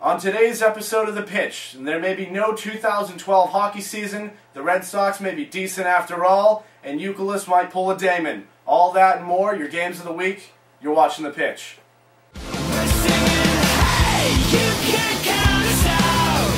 On today's episode of The Pitch, there may be no 2012 hockey season, the Red Sox may be decent after all, and Euclid might pull a Damon. All that and more, your games of the week, you're watching The Pitch. We're singing, hey, you can't count us out.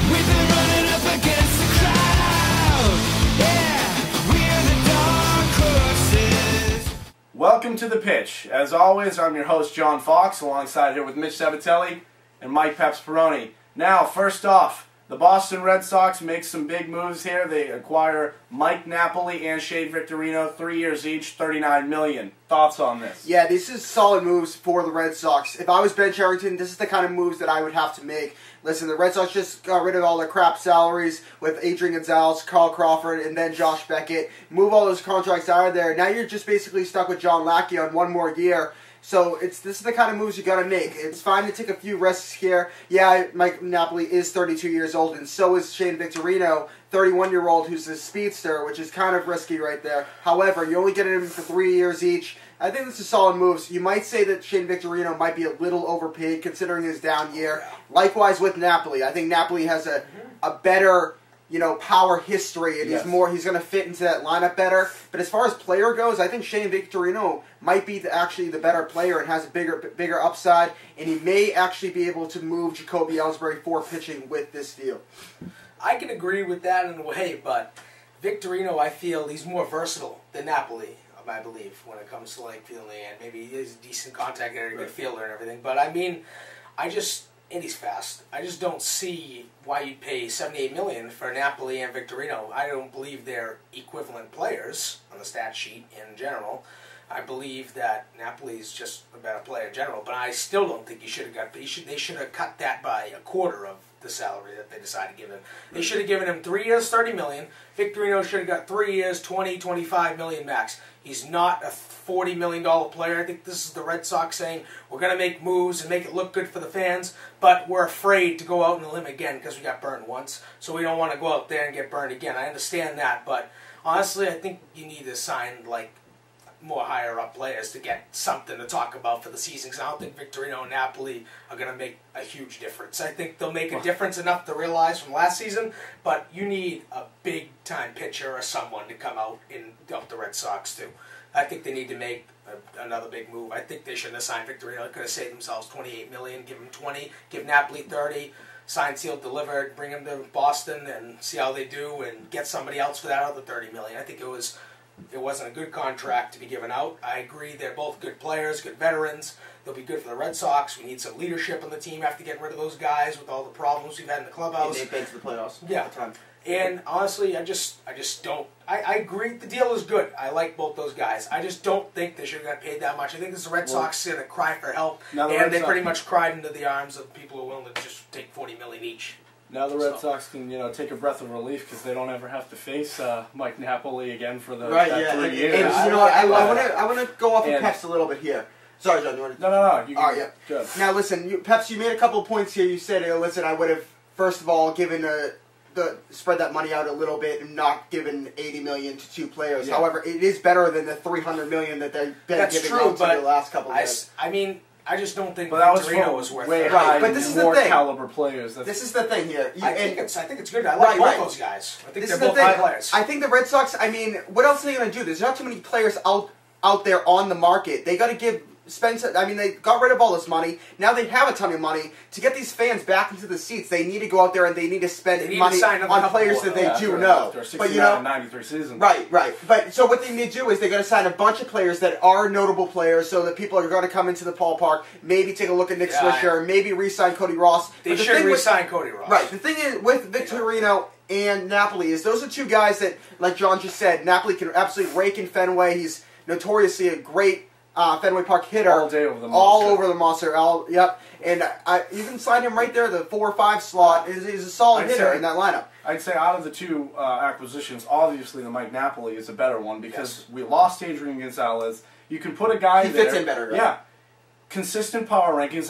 We've been running up against the crowd. Yeah, we're the dark horses. Welcome to The Pitch. As always, I'm your host, John Fox, alongside here with Mitch Sabatelli and Mike Pepsperoni. Now, first off, the Boston Red Sox make some big moves here. They acquire Mike Napoli and Shane Victorino, 3 years each, $39 million. Thoughts on this? Yeah, this is solid moves for the Red Sox. If I was Ben Cherington, this is the kind of moves that I would have to make. Listen, the Red Sox just got rid of all their crap salaries with Adrian Gonzalez, Carl Crawford, and then Josh Beckett. Move all those contracts out of there. Now you're just basically stuck with John Lackey on one more year. So this is the kind of moves you got to make. It's fine to take a few risks here. Yeah, Mike Napoli is 32 years old, and so is Shane Victorino, 31-year-old, who's a speedster, which is kind of risky right there. However, you're only getting him for 3 years each. I think this is solid moves. You might say that Shane Victorino might be a little overpaid considering his down year. Likewise with Napoli. I think Napoli has a better, power history, and he's going to fit into that lineup better. But as far as player goes, I think Shane Victorino might be actually the better player and has a bigger upside, and he may actually be able to move Jacoby Ellsbury for pitching with this deal. I can agree with that in a way, but Victorino, I feel he's more versatile than Napoli, I believe, when it comes to fielding, and maybe he is a decent contact area, good fielder and everything. But I mean, and he's fast. I just don't see why you'd pay $78 million for Napoli and Victorino. I don't believe they're equivalent players on the stat sheet in general. I believe that Napoli is just a better player in general, but I still don't think he should have got. They should have cut that by a quarter of the salary that they decided to give him. They should have given him 3 years, $30 million. Victorino should have got 3 years, $25 million max. He's not a $40 million player. I think this is the Red Sox saying, we're going to make moves and make it look good for the fans, but we're afraid to go out on the limb again because we got burned once, so we don't want to go out there and get burned again. I understand that, but honestly, I think you need to sign, more higher-up players to get something to talk about for the season, because I don't think Victorino and Napoli are going to make a huge difference. I think they'll make a difference enough to realize from last season, but you need a big-time pitcher or someone to come out and help the Red Sox, too. I think they need to make another big move. I think they shouldn't have signed Victorino. They could have saved themselves $28 million, give him $20, give Napoli $30, signed, sealed, delivered, bring him to Boston and see how they do, and get somebody else for that other $30 million. I think it wasn't a good contract to be given out. I agree they're both good players, good veterans. They'll be good for the Red Sox. We need some leadership on the team after getting rid of those guys with all the problems we've had in the clubhouse. And they've been to the playoffs. Yeah. All the time. And honestly, I just don't. I agree the deal is good. I like both those guys. I just don't think they should have got paid that much. I think this is the Red Sox going to cry for help, and they pretty much cried into the arms of people who are willing to just take $40 million each. Now the Red Sox can, take a breath of relief because they don't ever have to face Mike Napoli again for the 3 years. And I want to go off of Peps a little bit here. Sorry, John. You want to? No. All right, yeah. Good. Now listen, Peps, you made a couple of points here. You said, listen, I would have first of all given spread that money out a little bit and not given $80 million to two players. Yeah. However, it is better than the $300 million that they've been giving out to the last couple of years. I just don't think Victorino was worth way it. high, but this is more the thing. caliber players. This is the thing here. I think it's good. I like both those guys. I think they're both high players. I think the Red Sox, what else are they going to do? There's not too many players out there on the market. They got to they got rid of all this money. Now they have a ton of money. To get these fans back into the seats, they need to go out there and they need to spend money on players that they do know. After 69 93 seasons. Right. But so what they need to do is they got to sign a bunch of players that are notable players, so that people are going to come into the ballpark. Maybe take a look at Nick Swisher. Maybe re-sign Cody Ross. They should re-sign Cody Ross. Right. The thing is with Victorino and Napoli is those are two guys that, like John just said, Napoli can absolutely rake in Fenway. He's notoriously a great Fenway Park hitter. All day over the monster. All over the monster. Yep. And you can slide him right there, the 4 or 5 slot. He's a solid hitter in that lineup. I'd say out of the two acquisitions, obviously the Mike Napoli is a better one because we lost Adrian Gonzalez. You can put a guy there. He fits in better, right? Yeah. Consistent power rankings.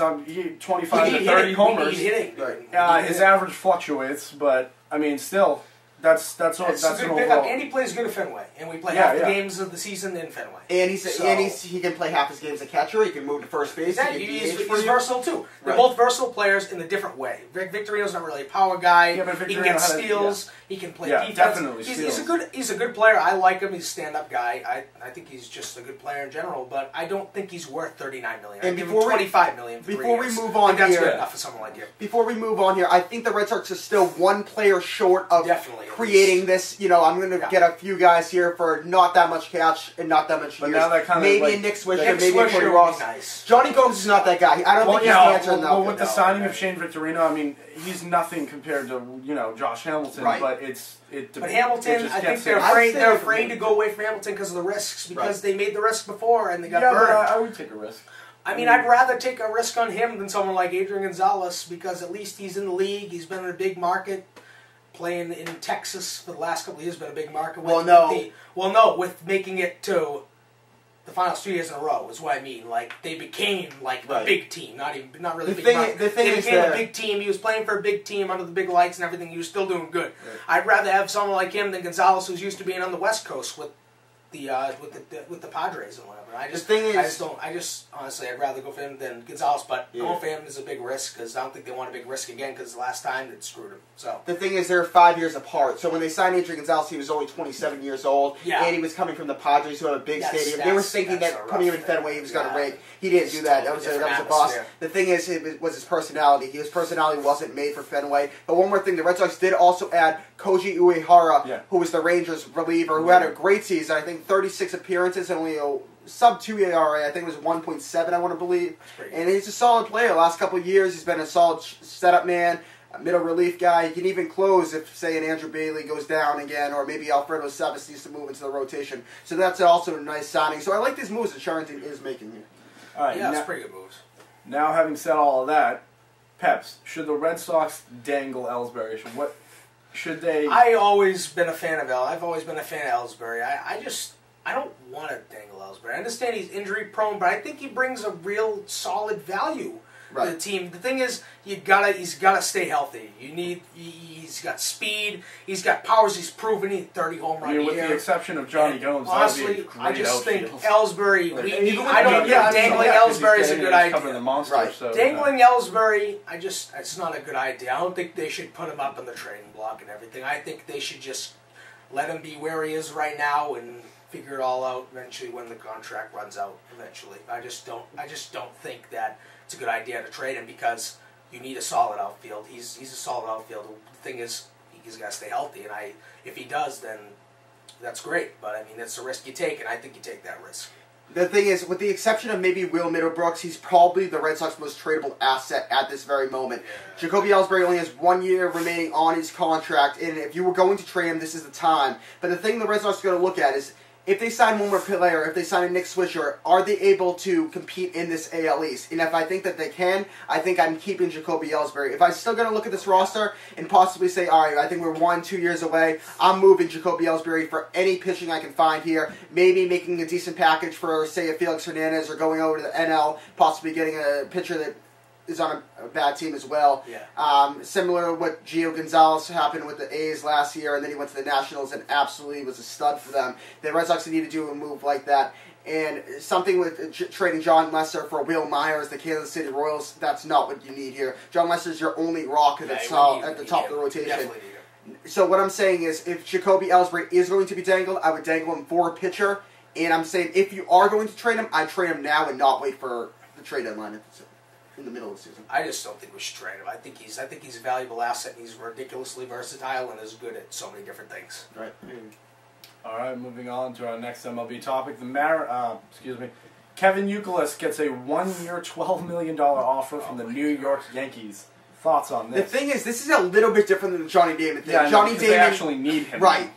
25 to 30 homers. Hitting. Right. His average fluctuates, but, still, That's It's an a good overall. pickup, and he plays good at Fenway, and we play half the games of the season in Fenway. And So- he can play half his games as a catcher. He can move to first base. Exactly. He can DH He's for you. versatile too. They're Right. both versatile players in a different way. Victorino's not really a power guy. Yeah, but He can Victorino get had a- steals. He can play Yeah, defense. definitely He's steals. a good player. I like him. He's a stand-up guy. I think he's just a good player in general. But I don't think he's worth $39 million. And I give him before we- $25 million. For 3 before we years. move I on think that's here- good enough for someone like him. Before we move on here, I think the Red Sox are still one player short of Definitely, at creating this. You know, I'm going to Yeah. get a few guys here for not that much cash and not that much But years. now that kind of, maybe like, a Nick Swisher, Nick maybe a Swisher Cody would Ross. be nice. Johnny Gomes is not that guy. I don't think he's an answer in the well, with the outfield. signing of Shane Victorino, I mean, he's nothing compared to Josh Hamilton, Right. but But Hamilton, I think they're I'd afraid. stay They're with afraid to Hamilton. go away from Hamilton because of the risks. Because Right. they made the risk before and they got Yeah, burned. but I would take a risk. I mean, I'd rather take a risk on him than someone like Adrian Gonzalez because at least he's in the league. He's been in a big market. Playing in Texas for the last couple of years has been a big market. With making it to the finals 2 years in a row is what I mean. Like they became like a Right. big team, not really The big thing- market. the thing they is became that- a big team. He was playing for a big team under the big lights and everything. He was still doing good. I'd rather have someone like him than Gonzalez, who's used to being on the West Coast with the Padres and whatever. I just honestly, I'd rather go for him than Gonzalez. But going for him is a big risk because I don't think they want a big risk again because the last time it screwed him. So The thing is, they're 5 years apart. So when they signed Adrian Gonzalez, he was only 27 years old, Yeah. and he was coming from the Padres, who have a big stadium. They were thinking that's that a putting him rough in Fenway, he was going to thing. rake. He didn't It's do that. That totally was a different boss. atmosphere. The thing is, it was his personality. His personality wasn't made for Fenway. But one more thing, the Red Sox did also add Koji Uehara, who was the Rangers reliever, who had a great season. I think 36 appearances and only a sub-2 ERA. I think it was 1.7, I want to believe. And he's a solid player. Last couple of years, he's been a solid setup man, a middle relief guy. He can even close if, say, an Andrew Bailey goes down again, or maybe Alfredo Savis needs to move into the rotation. So that's also a nice signing. So I like these moves that Charrington is making here. All right, yeah, it's pretty good moves. Now, having said all of that, Peps, should the Red Sox dangle Ellsbury? Should they? I've always been a fan of Ellsbury. I don't want to dangle Ellsbury. I understand he's injury prone, but I think he brings a real solid value to the team. The thing is, he's gotta stay healthy. He's got speed, he's got powers. He's proven he 30 home run with year. the exception of Johnny Gomes, honestly, that would be a great I just think outfield. Ellsbury. Even with I don't Johnny- think dangling because Ellsbury he's is a getting good it, he's covering idea. the monster, Right. so, Dangling Ellsbury, it's not a good idea. I don't think they should put him up in the trading block and everything. I think they should just let him be where he is right now and figure it all out eventually when the contract runs out. Eventually, I just don't think that it's a good idea to trade him because you need a solid outfield. He's a solid outfield. The thing is, he's got to stay healthy, and if he does, then that's great. But I mean, it's a risk you take, and I think you take that risk. The thing is, with the exception of maybe Will Middlebrooks, he's probably the Red Sox most tradable asset at this very moment. Jacoby Ellsbury only has 1 year remaining on his contract, and if you were going to trade him, this is the time. But the thing the Red Sox are going to look at is, if they sign one more player, if they sign a Nick Swisher, are they able to compete in this AL East? And if I think that they can, I think I'm keeping Jacoby Ellsbury. If I'm still going to look at this roster and possibly say, all right, I think we're 1-2 years away, I'm moving Jacoby Ellsbury for any pitching I can find here. Maybe making a decent package for, say, a Felix Hernandez, or going over to the NL, possibly getting a pitcher that is on a bad team as well. Yeah. Similar to what Gio Gonzalez happened with the A's last year, and then he went to the Nationals and absolutely was a stud for them. The Red Sox need to do a move like that. And something with trading John Lester for Will Myers, the Kansas City Royals, that's not what you need here. John Lester's your only rock at the top of the rotation. So what I'm saying is, if Jacoby Ellsbury is going to be dangled, I would dangle him for a pitcher. And I'm saying, if you are going to trade him, I'd trade him now and not wait for the trade deadline in the middle of the season. I just don't think we should trade him. I think he's a valuable asset. And he's ridiculously versatile and is good at so many different things. Right. All right, moving on to our next MLB topic. Kevin Youkilis gets a 1 year, $12 million offer from the New York Yankees. Thoughts on this? The thing is, this is a little bit different than the Johnny Damon thing. Yeah, Johnny Damon they actually need him. Right.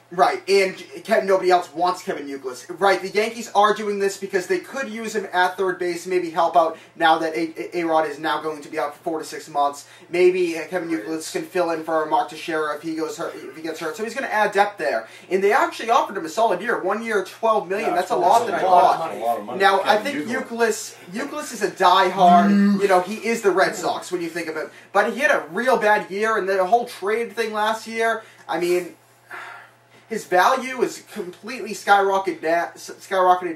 And nobody else wants Kevin Youkilis. Right, the Yankees are doing this because they could use him at third base, maybe help out now that A-Rod is now going to be out for 4 to 6 months. Maybe Kevin Youkilis can fill in for Mark Teixeira if he gets hurt. So he's going to add depth there. And they actually offered him a solid year. 1 year, $12 million. Yeah, that's a lot. a lot of money. Now, I Kevin think Youkilis is a diehard. He is the Red Sox when you think of it. But he had a real bad year, and the whole trade thing last year. I mean, his value is completely skyrocketed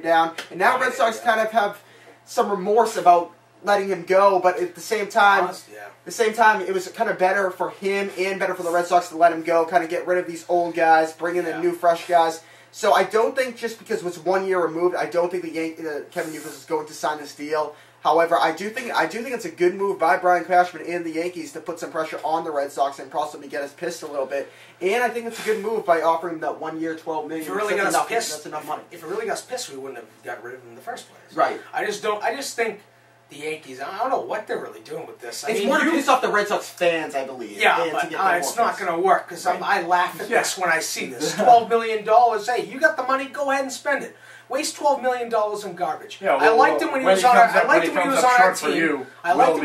down, and now Red Sox kind of have some remorse about letting him go, but at the same time, it was kind of better for him and better for the Red Sox to let him go, kind of get rid of these old guys, bring in the new fresh guys. So I don't think just because it was 1 year removed, I don't think Kevin Youkilis is going to sign this deal. However, I do think it's a good move by Brian Cashman and the Yankees to put some pressure on the Red Sox and possibly get us pissed a little bit. And I think it's a good move by offering him that 1 year, $12 million. If it really got us pissed, that's enough money. If it really got us pissed, we wouldn't have got rid of him in the first place. Right. I just think the Yankees, I don't know what they're really doing with this. It's more to piss off the Red Sox fans, I believe. Yeah, but it's not going to work because I laugh at this when I see this. $12 million. Hey, you got the money, go ahead and spend it. Waste $12 million on garbage. Yeah, I liked him when he was on our team. I liked him when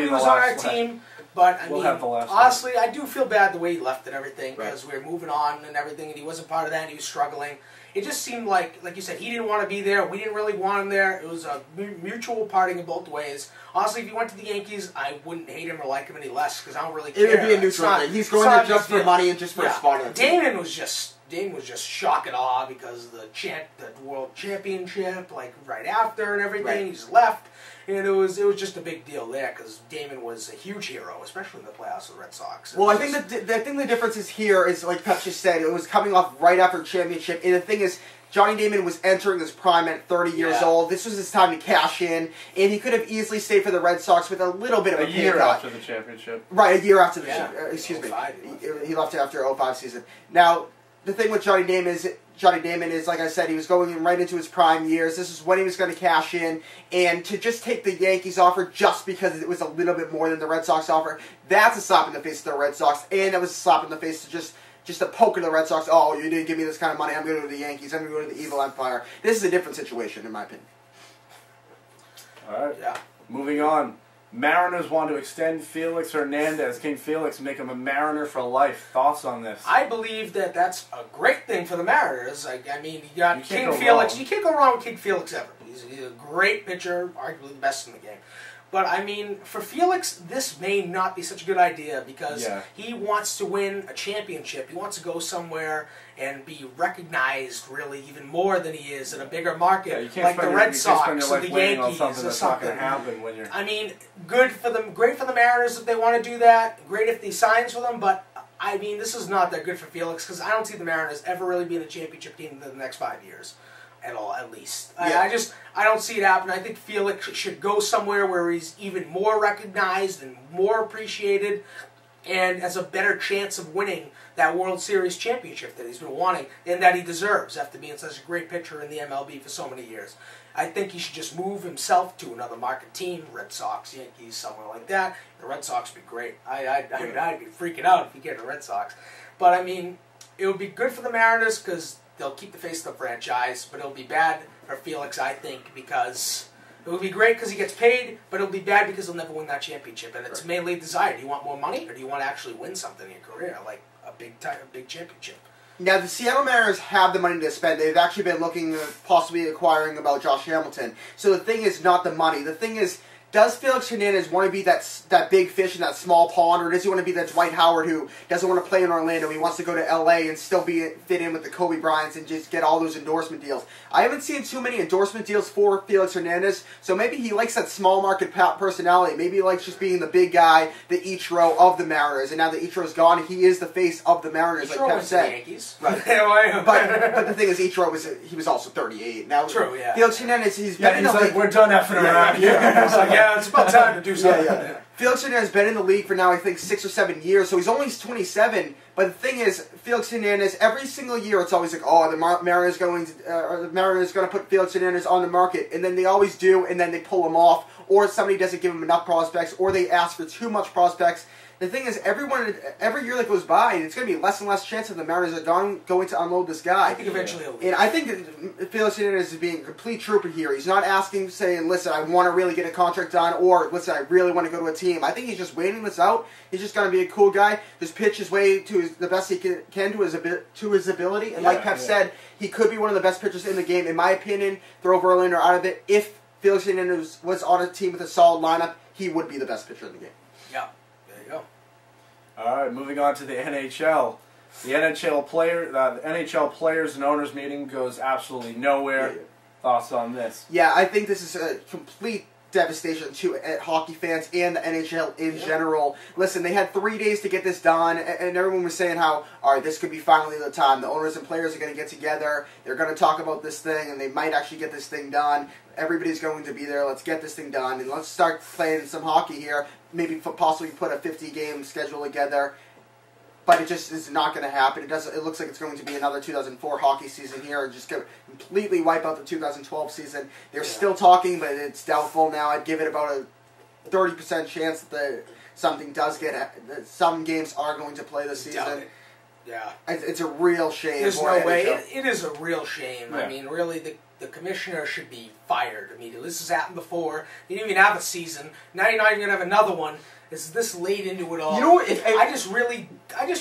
he was on our team. But I mean, honestly, I do feel bad the way he left and everything because we were moving on and everything, and he wasn't part of that. And he was struggling. It just seemed like you said, he didn't want to be there. We didn't really want him there. It was a mutual parting in both ways. Honestly, if he went to the Yankees, I wouldn't hate him or like him any less because I don't really care. It would be a neutral thing. He's going there just for money and just for a spot on the team. Damon was just shock and awe because the World Championship, like right after and everything, he just left. And it was just a big deal there because Damon was a huge hero, especially in the playoffs of the Red Sox. Well, I think the difference is here is, like Pep just said, it was coming off right after the championship. And the thing is, Johnny Damon was entering his prime at 30 years old. This was his time to cash in, and he could have easily stayed for the Red Sox with a little bit of a year after the championship. Right, a year after the excuse me. He left after 05 season. Now, the thing with Johnny Damon is, like I said, he was going right into his prime years. This is when he was going to cash in. And to just take the Yankees offer just because it was a little bit more than the Red Sox offer, that's a slap in the face to the Red Sox. And that was a slap in the face to just a poke at the Red Sox. Oh, you didn't give me this kind of money. I'm going to go to the Yankees. I'm going to go to the Evil Empire. This is a different situation, in my opinion. All right. Yeah. Moving on. Mariners want to extend Felix Hernandez, King Felix, make him a Mariner for life. Thoughts on this? I believe that that's a great thing for the Mariners. I mean, you got King Felix. You can't go wrong with King Felix ever. He's a great pitcher, arguably the best in the game. But, I mean, for Felix, this may not be such a good idea because he wants to win a championship. He wants to go somewhere and be recognized really even more than he is in a bigger market, like the Red Sox or the Yankees or that's something. Not happen when you're... I mean, good for them. Great for the Mariners if they want to do that. Great if he signs for them, but I mean, this is not that good for Felix because I don't see the Mariners ever really being a championship team in the next 5 years. At all, at least. I don't see it happen. I think Felix should go somewhere where he's even more recognized and more appreciated and has a better chance of winning that World Series championship that he's been wanting and that he deserves after being such a great pitcher in the MLB for so many years. I think he should just move himself to another market team, Red Sox, Yankees, somewhere like that. The Red Sox would be great. I'd be freaking out if he get the Red Sox. But, I mean, it would be good for the Mariners because they'll keep the face of the franchise, but it'll be bad for Felix, I think, because it would be great because he gets paid, but it'll be bad because he'll never win that championship. And it's mainly desire. Do you want more money, or do you want to actually win something in your career, like a big championship? Now, the Seattle Mariners have the money to spend. They've actually been looking at possibly acquiring about Josh Hamilton. So the thing is not the money. The thing is, does Felix Hernandez want to be that big fish in that small pond, or does he want to be that Dwight Howard who doesn't want to play in Orlando? He wants to go to L.A. and still fit in with the Kobe Bryants and just get all those endorsement deals. I haven't seen too many endorsement deals for Felix Hernandez, so maybe he likes that small market personality. Maybe he likes just being the big guy, the Ichiro of the Mariners. And now that Ichiro's gone, he is the face of the Mariners, Ichiro like Pep was said. The Yankees. Right. but the thing is, Ichiro was also 38. Now, true, yeah. Felix Hernandez, he's been in the league. We're done effing around here. It's about time to do something. Felix Hernandez has been in the league for now, I think, 6 or 7 years, so he's only 27. But the thing is, Felix Hernandez, every single year, it's always like, oh, the Mariners going to put Felix Hernandez on the market, and then they always do, and then they pull him off, or somebody doesn't give him enough prospects, or they ask for too much prospects. The thing is, every year that goes by, it's going to be less and less chance that the Mariners are going to unload this guy. I think eventually he'll leave. And I think that Felix Hernandez is being a complete trooper here. He's not asking, saying, listen, I want to really get a contract done, or listen, I really want to go to a team. I think he's just waiting this out. He's just going to be a cool guy, just pitch his way to the best he can to his ability. And like Pep said, he could be one of the best pitchers in the game. In my opinion, throw Verlander out of it. If Felix Hernandez was on a team with a solid lineup, he would be the best pitcher in the game. Yeah. There you go. All right, moving on to the NHL. The NHL players and owners meeting goes absolutely nowhere. Yeah. Thoughts on this? Yeah, I think this is a complete devastation to hockey fans and the NHL in general. Listen, they had 3 days to get this done, and everyone was saying how, all right, this could be finally the time. The owners and players are going to get together. They're going to talk about this thing, and they might actually get this thing done. Everybody's going to be there. Let's get this thing done, and let's start playing some hockey here. Maybe possibly put a 50-game schedule together. But it just is not going to happen. It looks like it's going to be another 2004 hockey season here, and just completely wipe out the 2012 season. They're still talking, but it's doubtful now. I'd give it about a 30% chance that something does that some games are going to play this season. Yeah, it's a real shame. There's for no way. NHL. It is a real shame. Yeah. I mean, really, the commissioner should be fired immediately. This has happened before. You didn't even have a season. Now you're not even gonna have another one. It's this late into it all. You know what? I just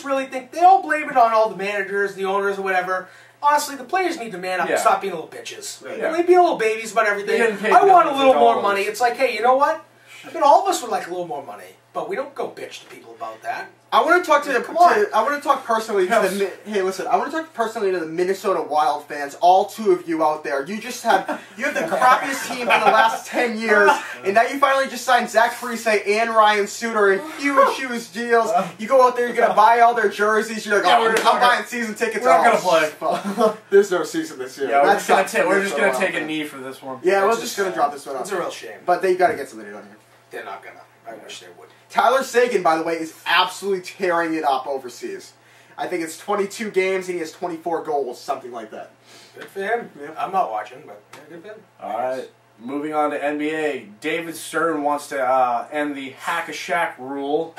really think they all blame it on all the managers, the owners, or whatever. Honestly, the players need to man up and stop being little bitches. Yeah. They be little babies about everything. I want a little more money. It's like, hey, you know what? I mean, all of us would like a little more money, but we don't go bitch to people about that. I want to talk to Come on. I want to talk personally to the. Hey, listen. I want to talk personally to the Minnesota Wild fans. All 2 of you out there. You have the crappiest team in the last 10 years, and now you finally just signed Zach Parise and Ryan Suter in huge deals. You go out there, you're gonna buy all their jerseys. You're like, I'm buying season tickets. We're not gonna play. There's no season this year. Yeah, That we're just gonna take a knee for this one. Yeah, we're just gonna drop this one off. It's a real shame. But they got to get something done here. They're not gonna. I wish they would. Tyler Seguin, by the way, is absolutely tearing it up overseas. I think it's 22 games and he has 24 goals, something like that. Good for him. Yeah. I'm not watching, but good for him. All right. Moving on to NBA. David Stern wants to end the hack-a-shack rule.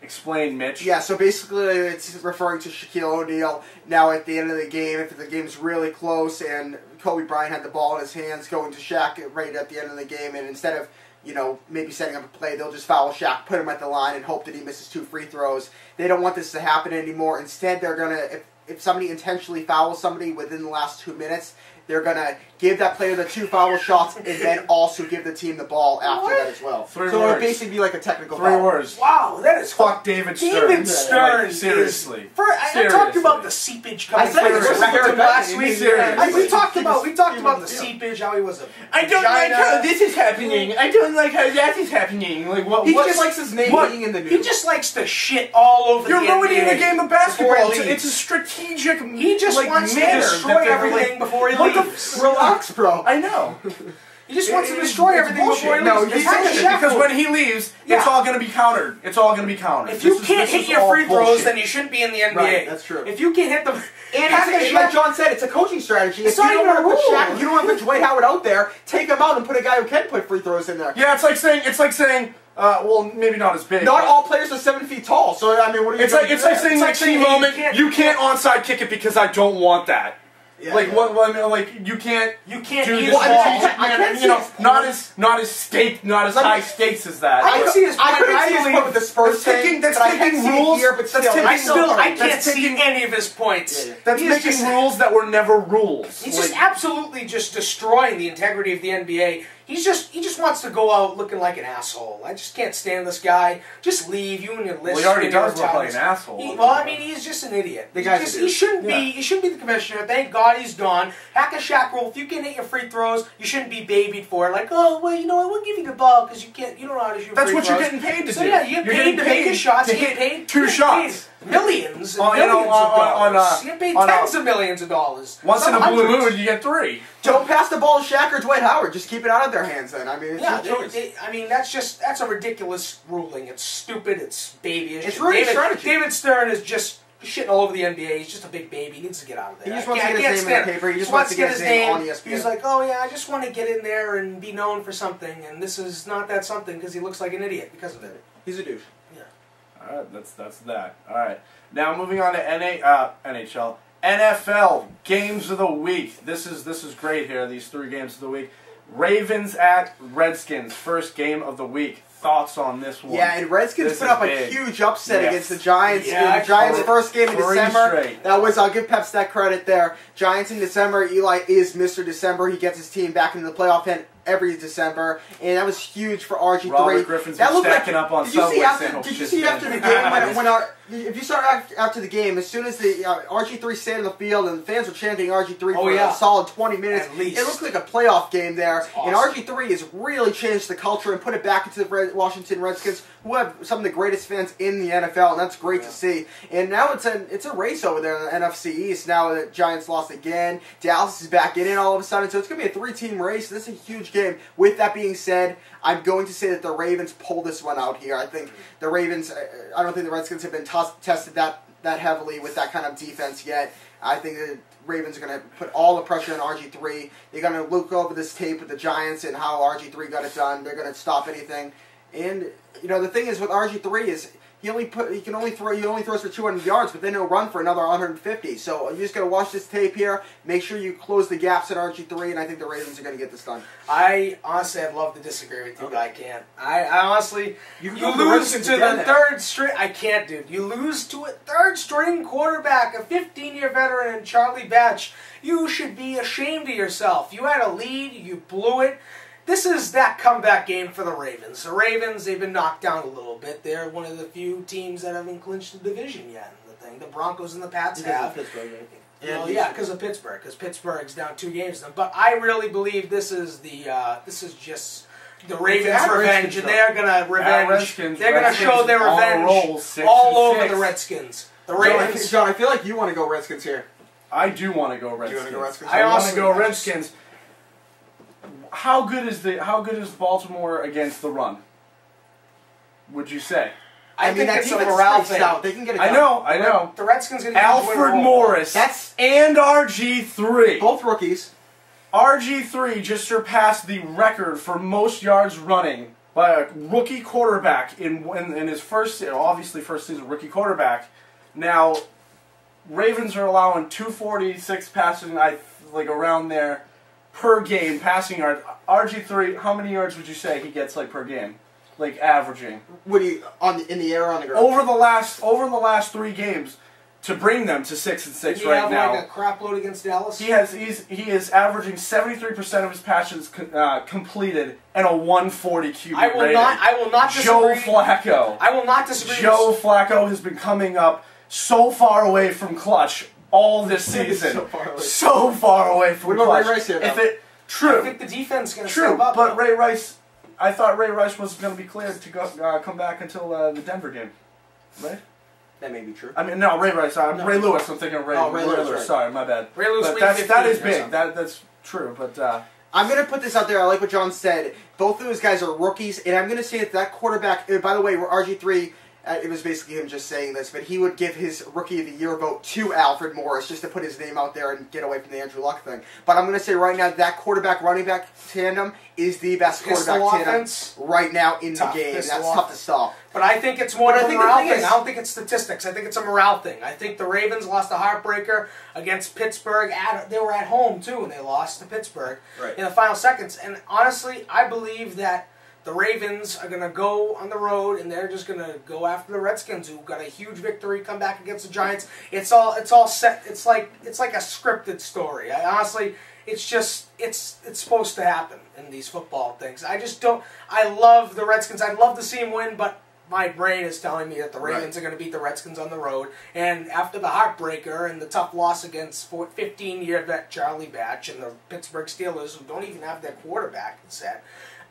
Explain, Mitch. Yeah, so basically it's referring to Shaquille O'Neal. Now at the end of the game, if the game's really close and Kobe Bryant had the ball in his hands, going to Shaq right at the end of the game, and instead of maybe setting up a play, they'll just foul Shaq, put him at the line, and hope that he misses 2 free throws. They don't want this to happen anymore. Instead, they're going to, if somebody intentionally fouls somebody within the last 2 minutes, they're going to give that player the 2 foul shots and then also give the team the ball after that as well. 3 so it words. would basically be like a technical 3 foul. words. Wow, that is Fuck David Stern. David Stern. Like, seriously. I talked about the seepage coming I said from it his was rectum very last bad. week. Seriously. We talked about the seepage, how he was a I don't like vagina. how this is happening. I don't like how that is happening. Like what? He what- just likes his name what- being in the news. He just likes to shit all over You're the ruining NBA the game of before basketball. he It's leaves. a strategic. He just wants to manner destroy that they're everything before he What the leaves. Relax, bro. I know. He just wants to destroy It's everything before he bullshit. leaves. No, It's he's like a bullshit, chef because rule. when he leaves, it's Yeah. all going to be countered. It's all going to be countered. If you This is- can't this hit is your all free throws, bullshit. then you shouldn't be in the NBA. Right, that's true. If you can't hit them, And like John said, it's a coaching strategy. It's If you not don't even want a to put rule. Shaq, if you don't want to put Dwight Howard out there, take him out and put a guy who can put free throws in there. Yeah, it's like saying. Well, maybe not as big. Not but- all players are 7 feet tall, so I mean, what are you? It's gonna like do it's like there? saying It's like in saying, the hey, moment you can't onside kick it because I don't want that. Yeah, like yeah. what? Like you can't you do can't this eat Well, I mean, I strategic can't manner, see you know, his- not as high stakes as that. I can see his I point. couldn't see his point with the Spurs thing. That's but I taking can see it rules. here, but That's still, taking- I can't That's see taking- any of his points. Yeah, yeah. That's He's making just- rules that were never rules. He's just absolutely just destroying the integrity of the NBA. He just wants to go out looking like an asshole. I just can't stand this guy. Just leave, you and your list. Well, he already and your does look like talents. an asshole. Well, I mean, he's just an idiot. The guy's a He dude. shouldn't Yeah. be. He shouldn't be the commissioner. Thank God he's gone. Hack a Shaq rule. If you can hit your free throws, you shouldn't be babied for it. Like, oh well, you know, I won't give you the ball because you can't. You don't know how to shoot. That's free what you're throws. getting paid to So do. yeah, you get You're paid getting to make your shots. to You get hit paid 2 you get shots. paid millions and On, you know, millions of dollars. You get paid on a- tens of millions of dollars. Once in Some a blue hundreds. moon, you get 3. Don't pass the ball to Shaq or Dwight Howard. Just keep it out of their hands. Then I mean, it's Yeah, your choice. I mean that's a ridiculous ruling. It's stupid. It's babyish. It's ruining strategy. David Stern is just shitting all over the NBA. He's just a big baby. He needs to get out of there. He just I wants to can't- get I his can't name in stand the it. paper. He just wants to get his name on ESPN. He's like, oh yeah, I just want to get in there and be known for something, and this is not that something because he looks like an idiot because of it. He's a douche. All right, that's that. All right, now moving on to NHL, NFL games of the week. This is great here. These 3 games of the week. Ravens at Redskins, first game of the week. Thoughts on this one? Yeah, and Redskins This put is up big. a huge upset Yes. against the Giants. Yeah, the Giants' for first game in 3 December. straight. That was, I'll give Peps that credit there. Giants in December. Eli is Mr. December. He gets his team back into the playoff hunt every December, and that was huge for RG3. Robert Griffin's that been looked stacking up on did you see Subway after, sandwiches, Did you see after the man. game when our if you start after the game, as soon as the RG3 stayed on the field and the fans were chanting RG3 for yeah. a solid 20 minutes, At least. it looked like a playoff game there. Awesome. And RG3 has really changed the culture and put it back into the Washington Redskins, who have some of the greatest fans in the NFL, and that's great to see. And now it's a race over there in the NFC East. Now the Giants lost again. Dallas is back in it all of a sudden, so it's going to be a 3-team race. This is a huge game. With that being said, I'm going to say that the Ravens pull this one out here. I think the Ravens, I don't think the Redskins have been tested that heavily with that kind of defense yet. I think the Ravens are going to put all the pressure on RG3. They're going to look over this tape with the Giants and how RG3 got it done. They're going to stop anything. And, the thing is with RG3 is he only throws for 200 yards, but then he'll run for another 150. So you just got to watch this tape here. Make sure you close the gaps at RG3, and I think the Ravens are going to get this done. I'd love to disagree with you, but I can't. I honestly, you lose to again the third string. I can't, dude. You lose to a third-string quarterback, a 15-year veteran, Charlie Batch. You should be ashamed of yourself. You had a lead, you blew it. This is that comeback game for the Ravens. The Ravens, they've been knocked down a little bit. They're one of the few teams that haven't clinched the division yet. The Broncos and the Pats have. Because of Pittsburgh. Because Pittsburgh's down 2 games to them. But I really believe this is just the Ravens' revenge, and they are going to revenge. They're going to show their revenge all over the Redskins. The Ravens. John, I feel like you want to go Redskins here. I do want to go Redskins. You want to go Redskins? I want to go Redskins. How good is Baltimore against the run? Would you say? I think it's a morale thing. They can get it done. I know. The Redskins going to Alfred Morris and RG3. Both rookies. RG3 just surpassed the record for most yards running by a rookie quarterback in his first season, rookie quarterback. Now, Ravens are allowing 246 passing, around there, per game, passing yard. RG3, how many yards would you say he gets per game? Averaging. Would he in the air or on the ground? Over the last 3 games to bring them to 6-6 right now. Like a crap load against Dallas. He is averaging 73% of his passes completed and a 140 QB rating. I will not disagree. Joe Flacco. I will not disagree. Joe Flacco has been coming up so far away from clutch all this season. So far away from clutch. What about Ray Rice here? True. I think the defense is going to step up. But Ray Rice, I thought Ray Rice was going to be cleared to come back until the Denver game, right? That may be true. I mean, no, Ray Rice. Ray Lewis. I'm thinking of Ray Lewis. Right. Sorry, my bad. Ray Lewis. But that is big. That's true. But I'm going to put this out there. I like what John said. Both of those guys are rookies, and I'm going to say that quarterback. By the way, RG3. It was basically him just saying this, but he would give his Rookie of the Year vote to Alfred Morris just to put his name out there and get away from the Andrew Luck thing. But I'm going to say right now that quarterback-running back tandem is the best quarterback tandem right now in the game. That's tough to stop. But I think it's more of a morale thing. I don't think it's statistics. I think it's a morale thing. I think the Ravens lost a heartbreaker against Pittsburgh. They were at home, too, and they lost to Pittsburgh in the final seconds. And honestly, I believe that the Ravens are going to go on the road, and they're just going to go after the Redskins, who got a huge victory, come back against the Giants. It's all set. It's like a scripted story. Honestly, it's supposed to happen in these football things. I love the Redskins. I'd love to see them win, but my brain is telling me that the Ravens are going to beat the Redskins on the road. And after the heartbreaker and the tough loss against 15-year vet Charlie Batch and the Pittsburgh Steelers, who don't even have their quarterback set,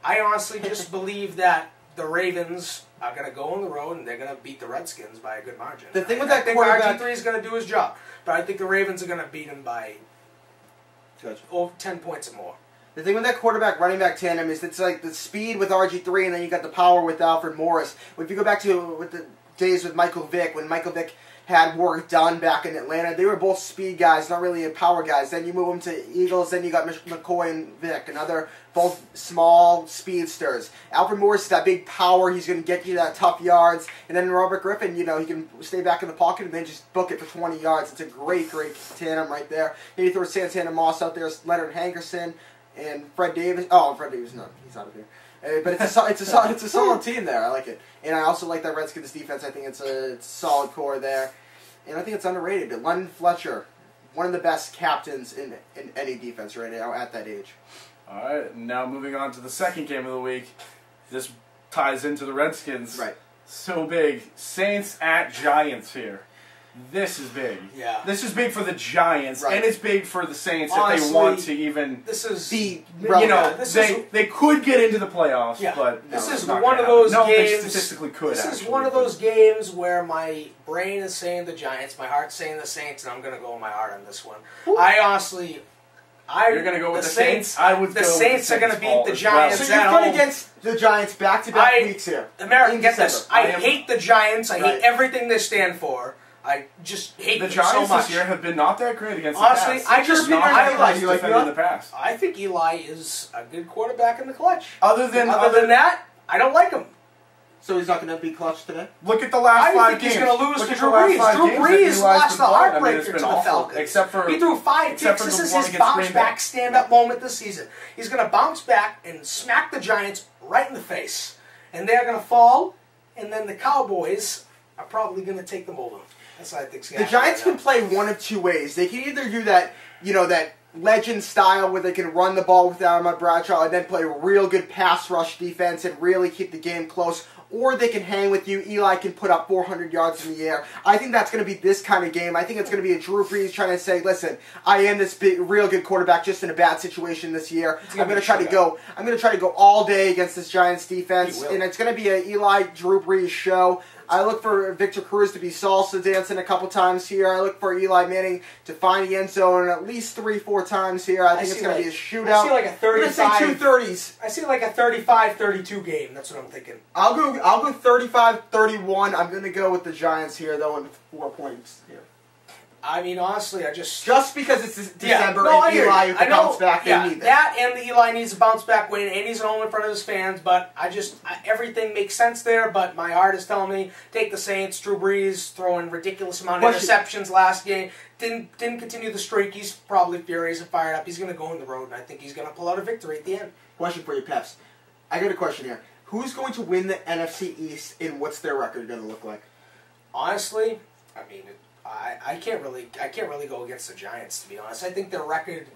I honestly just believe that the Ravens are going to go on the road and they're going to beat the Redskins by a good margin. The thing with that quarterback, I think RG3 is going to do his job, but I think the Ravens are going to beat him by over 10 points or more. The thing with that quarterback-running back tandem is it's like the speed with RG3 and then you got the power with Alfred Morris. If you go back to the days with Michael Vick, when Michael Vick had work done back in Atlanta, they were both speed guys, not really power guys. Then you move them to Eagles, then you got McCoy and Vick, another both small speedsters. Alfred Morris is that big power, he's going to get you that tough yards. And then Robert Griffin, he can stay back in the pocket and then just book it for 20 yards. It's a great tandem right there. Then you throw Santana Moss out there, Leonard Hankerson, and Fred Davis. Oh, Fred Davis, no, he's out of here. But it's a solid team there. I like it, and I also like that Redskins defense. I think it's a solid core there, and I think it's underrated. But London Fletcher, one of the best captains in any defense right now at that age. All right, now moving on to the second game of the week. This ties into the Redskins. Right. So big. Saints at Giants here. This is big. Yeah. This is big for the Giants, Right. and it's big for the Saints Honestly, if they want to even. This is Be You relevant. know, they could get into the playoffs, Yeah. but This no, is it's not one gonna of those happen. No, games. they statistically could. This is actually, one of but- those games where my brain is saying the Giants, my heart's saying the Saints, and I'm going to go with my heart on this one. I honestly, You're going to go with the Saints? I would The go with Saints the are going to Saints beat all the as Giants So well. you've at gone home. against the Giants back-to-back I- weeks here. American, in get this. December. I hate the Giants. I Right. hate everything they stand for. I just hate The them Giants so much. this year have been not that great against Honestly, the Pats. I just Your not opinion on the Eli, best you like defender in Eli? the past. I think Eli is a good quarterback in the clutch. Other than that, I don't like him. So he's not going to be clutch today? look at the last I five think games. he's going to lose Look to at Drew the last Brees. five Drew games that Brees Eli's lost the been playing. I mean, heartbreaker it's to been the awful, Falcons. except for He threw 5 except picks. for This the is one his against bounce Green Bay. back, stand-up moment this season. He's going to bounce back and smack the Giants right in the face. And they're going to fall, and then the Cowboys are probably going to take them over. That's what I think's going The to happen Giants right can play one of two ways. They can either do that, that legend style where they can run the ball with Ahmad Bradshaw and then play real good pass rush defense and really keep the game close, or they can hang with you. Eli can put up 400 yards in the air. I think that's going to be this kind of game. I think it's going to be a Drew Brees trying to say, listen, I am this big, real good quarterback just in a bad situation this year. I'm going to try to go. I'm going to try to go all day against this Giants defense, He will. and it's going to be an Eli Drew Brees show. I look for Victor Cruz to be salsa dancing a couple times here. I look for Eli Manning to find the end zone at least 3-4 times here. I think it's going to be a shootout. I see like a I'm going to say 35. 230s. I see like a 35-32 game. That's what I'm thinking. I'll go 35-31. I'm going to go with the Giants here, though, in 4 points here. I mean, honestly, I just... Just because it's December no, I and hear Eli you. with the I know, bounce back, they need this. that and the Eli needs a bounce back win, and he's at home in front of his fans. But everything makes sense there. But my heart is telling me take the Saints. Drew Brees throwing ridiculous amount of interceptions last game. Didn't continue the streak. He's probably furious and fired up. He's going to go on the road, and I think he's going to pull out a victory at the end. Question for you, Peps. I got a question here. Who's going to win the NFC East, and what's their record going to look like? Honestly, I mean, I can't really go against the Giants, to be honest. I think their record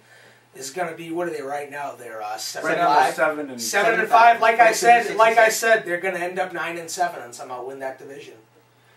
is going to be, what are they right now? They're 7-5. Right now they're 7 and 7-5. Like I Six. said, they're going to end up 9-7 and somehow win that division.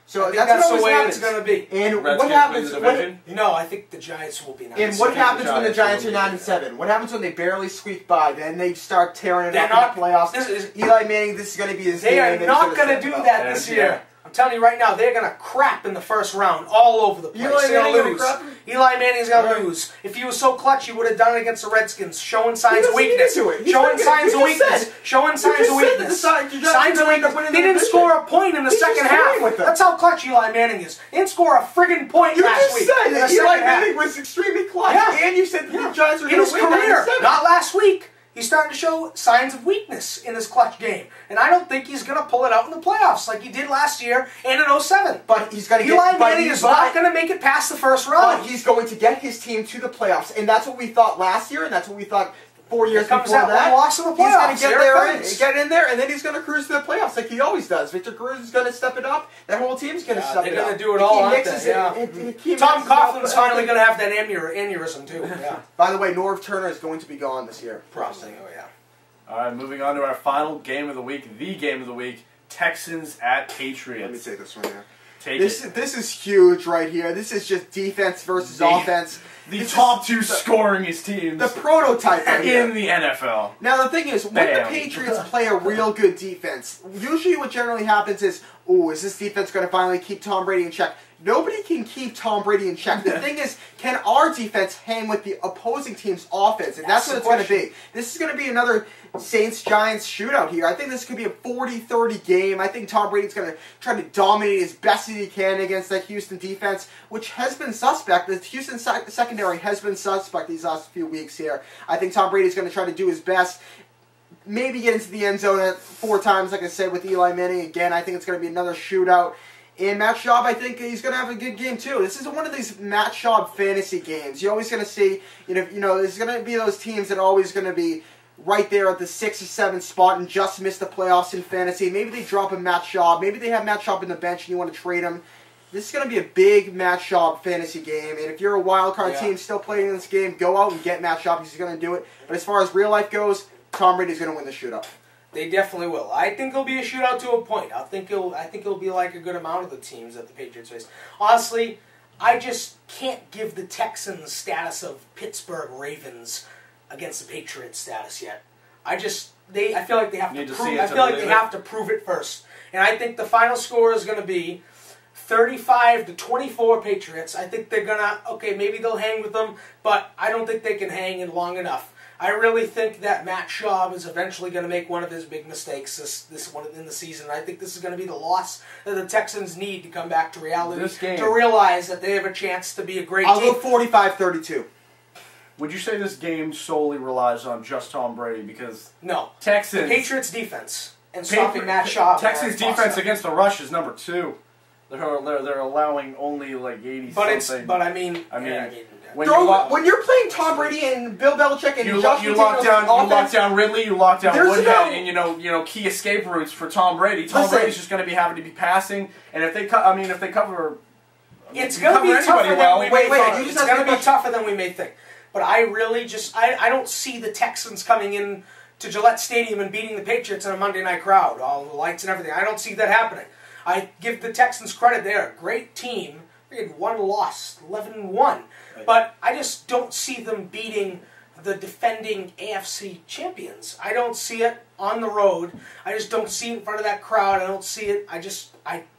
So I think that's that's what the way always it's happens. going to be. And Reds what can't happens? win the division? No, I think the Giants will be 9-7. And what happens when the Giants Giants are will 9-7? What happens when they barely squeak by? Then they start tearing it They're up not- in the playoffs. this is- Eli Manning, this is going to be his They game. are and he's not going to step do it up. that this year. I'm telling you right now, they're going to crap in the first round all over the place. Eli They're Manning going gonna to crap? lose. Eli Manning's going Right. to lose. If he was so clutch, he would have done it against the Redskins, showing signs of doesn't need weakness. to do it. He's Showing not gonna- signs you of just weakness. said- Showing you signs just of said that the weakness. Giants are Signs of gonna end up weakness. winning They the didn't division. score a point in the He's just second agreeing half. with them. That's how clutch Eli Manning is. They didn't score a friggin' point You last just week. said in the that second Eli half. Manning was extremely clutch, Yeah. and you said that Yeah. the Giants were In going his to win career, 9-7. not last week. He's starting to show signs of weakness in his clutch game. And I don't think he's going to pull it out in the playoffs like he did last year and in 07. But he's going to Eli get. Manning is not going to make it past the first But round. he's going to get his team to the playoffs, and that's what we thought last year, and that's what we thought 4 years Here comes before that one loss in the He's going playoffs. to get Here it there, comes. get in there, and then he's going to cruise to the playoffs like he always does. Victor Cruz is going to step it up. That whole team's going to step they're it up. gonna do it If all, he aren't mixes they? it- Yeah. if he Tom mixes it up, Coughlin's finally going to have that aneurysm, too. Yeah. By the way, Norv Turner is going to be gone this year. Probably. Oh, yeah. All right, moving on to our final game of the week, the game of the week, Texans at Let me Patriots. take this one here. Take This it. is huge right here. This is just defense versus offense. The This top is two scoringest teams the prototype right here. in the NFL. Now the thing is, when the Bam. Patriots play a real good defense, usually what generally happens is, is this defense going to finally keep Tom Brady in check? Nobody can keep Tom Brady in check. The thing is, can our defense hang with the opposing team's offense? And that's what it's going to be. This is going to be another Saints-Giants shootout here. I think this could be a 40-30 game. I think Tom Brady's going to try to dominate as best as he can against that Houston defense, which has been suspect. The Houston secondary has been suspect these last few weeks here. I think Tom Brady's going to try to do his best. Maybe get into the end zone 4 times, like I said, with Eli Manning. Again, I think it's going to be another shootout. And Matt Schaub, I think he's going to have a good game too. This is one of these Matt Schaub fantasy games. You're always going to see, there's going to be those teams that are always going to be right there at the 6 or 7 spot and just miss the playoffs in fantasy. Maybe they drop a Matt Schaub. Maybe they have Matt Schaub in the bench and you want to trade him. This is going to be a big Matt Schaub fantasy game. And if you're a wild card team still playing in this game, go out and get Matt Schaub. He's going to do it. But as far as real life goes, Tom Brady's going to win the shootout. They definitely will. I think it'll be a shootout to a point. I think it'll be like a good amount of the teams that the Patriots face. Honestly, I just can't give the Texans status of Pittsburgh Ravens against the Patriots status yet. I feel like they have to prove. I feel like they have to prove it first. And I think the final score is going to be 35-24 Patriots. I think they're gonna maybe they'll hang with them, but I don't think they can hang in long enough. I really think that Matt Schaub is eventually going to make one of his big mistakes this one in the season. I think this is going to be the loss that the Texans need to come back to reality, to realize that they have a chance to be a great team. I'll go 45-32. Would you say this game solely relies on just Tom Brady? Because no, Texans, the Patriots defense and stopping Matt Schaub. Texans defense against the rush is number 2. They're allowing only like 80-something. But I mean, when you're playing Tom Brady and Bill Belichick and you lock down Ridley, you lock down Woodhead, and you know key escape routes for Tom Brady. Tom Brady's just going to be having to be passing, and if they cover, it's going to be tougher than we may think. It's going to be tougher than we may think. But I really I don't see the Texans coming in to Gillette Stadium and beating the Patriots in a Monday night crowd, all the lights and everything. I don't see that happening. I give the Texans credit; they're a great team. They had one loss, 11-1. Right. But I just don't see them beating the defending AFC champions. I don't see it on the road. I just don't see it in front of that crowd. I don't see it.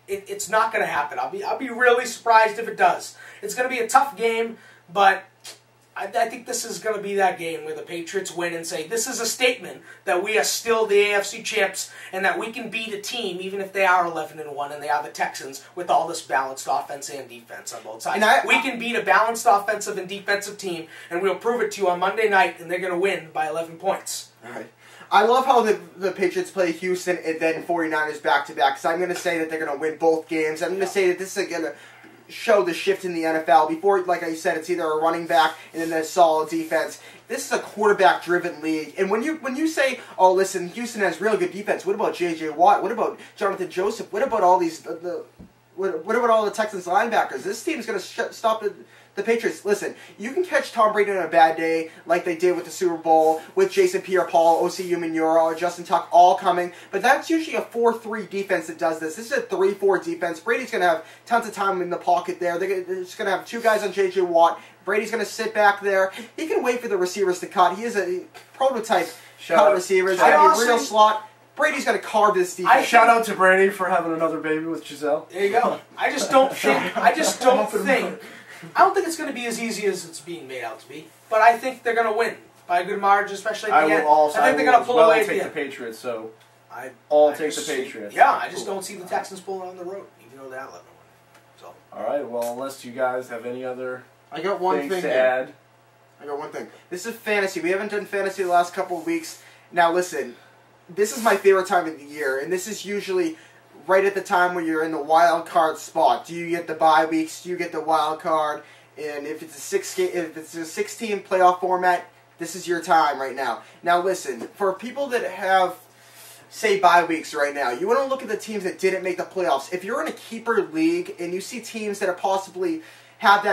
It's not going to happen. I'll be really surprised if it does. It's going to be a tough game, but I think this is going to be that game where the Patriots win and say, this is a statement that we are still the AFC champs and that we can beat a team even if they are 11-1 and they are the Texans with all this balanced offense and defense on both sides. We can beat a balanced offensive and defensive team, and we'll prove it to you on Monday night, and they're going to win by 11 points. All right. I love how the Patriots play Houston and then 49ers back-to-back, so I'm going to say that they're going to win both games. I'm going to say that this is going to show the shift in the NFL. Before, like I said, it's either a running back and then a solid defense. This is a quarterback-driven league. And when you say, oh, listen, Houston has really good defense, what about J.J. Watt? What about Jonathan Joseph? What about all these what about all the Texans linebackers? This team's going to stop the Patriots. Listen, you can catch Tom Brady on a bad day like they did with the Super Bowl, with Jason Pierre-Paul, Osi Umenyiora, Justin Tuck all coming, but that's usually a 4-3 defense that does this. This is a 3-4 defense. Brady's going to have tons of time in the pocket there. They're just going to have 2 guys on J.J. Watt. Brady's going to sit back there. He can wait for the receivers to cut. He is a prototype cut receiver. He's going to be a real slot. Brady's going to carve this defense. Shout out to Brady for having another baby with Giselle. There you go. I don't think it's going to be as easy as it's being made out to be. But I think they're going to win by a good margin, especially at the end. I think they're going to pull away at the end. I'll take the Patriots, so I'll take the Patriots. Yeah, I just don't see the Texans pulling on the road, even though they're 11-1. So. All right, well, unless you guys have any other things to add. I got one thing. This is fantasy. We haven't done fantasy the last couple of weeks. Now, listen, this is my favorite time of the year, and this is usually right at the time when you're in the wild card spot. Do you get the bye weeks? Do you get the wild card? And if it's a 16 playoff format, this is your time right now. Now listen, for people that have, say, bye weeks right now, you want to look at the teams that didn't make the playoffs. If you're in a keeper league and you see teams that are possibly have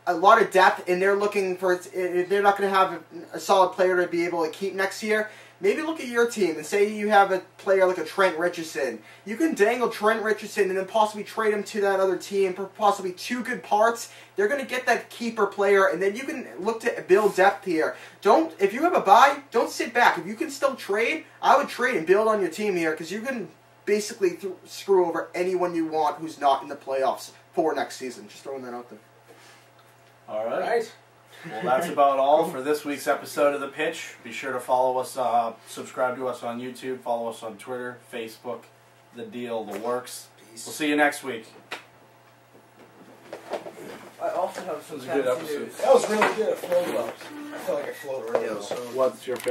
a lot of depth and they're looking for, they're not going to have a solid player to be able to keep next year, maybe look at your team and say you have a player like a Trent Richardson. You can dangle Trent Richardson and then possibly trade him to that other team for possibly 2 good parts. They're going to get that keeper player, and then you can look to build depth here. If you have a bye, don't sit back. If you can still trade, I would trade and build on your team here because you can basically screw over anyone you want who's not in the playoffs for next season. Just throwing that out there. All right. Well, that's about all for this week's episode of The Pitch. Be sure to follow us, subscribe to us on YouTube, follow us on Twitter, Facebook, the deal, the works. Peace. We'll see you next week. I also have some good episode. That was really good. It flowed well. I feel like I flowed already. What's your